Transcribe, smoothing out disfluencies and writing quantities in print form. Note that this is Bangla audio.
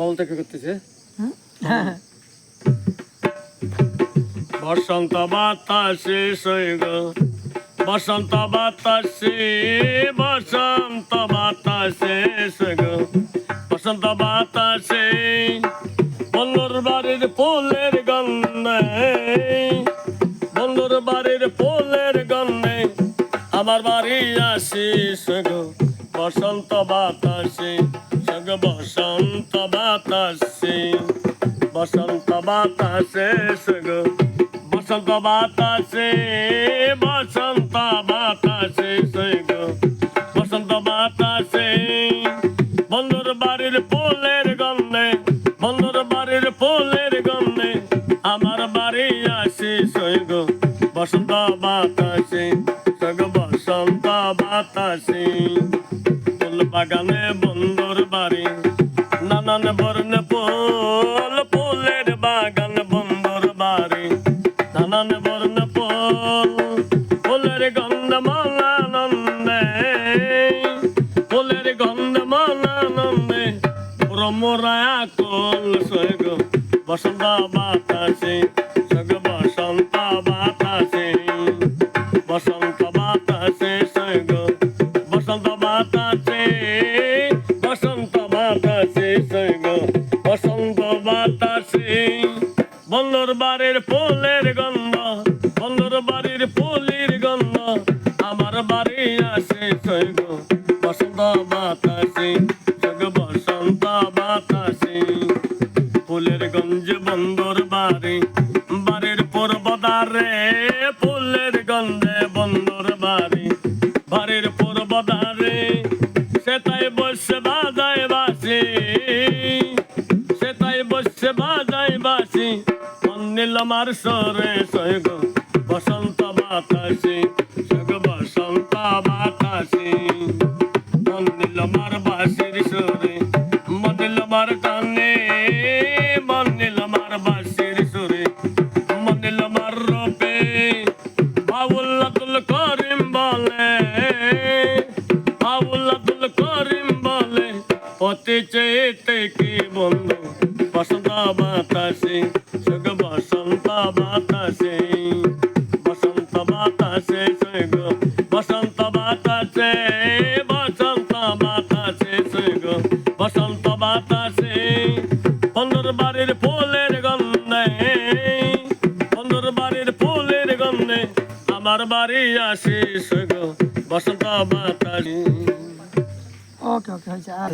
বাউল থেকে করতেছে বসন্ত বাতাসে সৈগ বসন্ত বাতাসে বসন্ত বাতাসে সৈগ বসন্ত বাতাসে বন্ধুর বাড়ির ফুলের গন্ধে বন্ধুর বাড়ির ফুলের গন্ধে আমার বাড়ি আসিস গো বসন্ত বাতাসে সগ বসন্ত বাতাসে বসন্ত বাতাসে সগ বসন্ত বাতাসে বসন্ত বাতাসে সগ বসন্ত বাতাসে বন্ধুর বাড়ির ফুলের গন্ধে বন্ধুর বাড়ির ফুলের গন্ধে আমার বাড়ি আসিস গো বসন্ত বাতাসে সগ বসন্ত বাতাসে ফুল বাগানে বন্ধুর বাড়ি নানান বর্ণ ফুল ফুলের বাগান বন্ধুর বাড়ি নানান বর্ণ ফুল ফুলের গন্ধ মালানন্দে ফুলের গন্ধ মালানন্দে ব্রহ্মরায়া কোল সৈগ বসন্ত বাতাসে সগ বসন্ত বাতাসে বসন্ত বাতাসে সৈগ বসন্ত বাতাসে বসন্ত বাতাসে সৈগ বসন্ত বাতাসে বন্ধুর বাড়ির ফুলের গন্ধ বন্ধুর বাড়ির ফুলের গন্ধ আমার বাড়ি আসে সৈগ বসন্ত বাতাসে সগ বসন্ত বাতাসে ফুলের গঞ্জ বন্ধুর বাড়ি বাড়ির পূর্বদারে ফুলের গন্ধে বন্ধুর বাড়ি বাড়ির পূর্বদারে সেটাই বসে বাজায় বাসি সেটাই বসে বাজায় বাসি নীল আমার সরে সৈগ বসন্ত বাতাসে সগ বসন্ত বাতাসে নীল আমার বাসির সরে মনিল আমার কানে মনিল আমার বাসির সরে মনিল আমার রূপে বাউল্লাতুল করিম বলে বাউল্লাতুল করিম বলে পতি চেতে কি বন্ধু বসন্ত বাতাসে সগ বসন্ত বাতাসে বসন্ত বাতাসে সৈগ বসন্ত বাতাসে বসন্ত বাতাসে সৈগ বসন্ত বাতাসে বন্ধুর বাড়ির ফুলের গন্ধে বন্ধুর বাড়ির ফুলের গন্ধে আমার বাড়ি আসিস সৈগ বসন্ত বাতাসে ওকে ওকে হয়েছে আর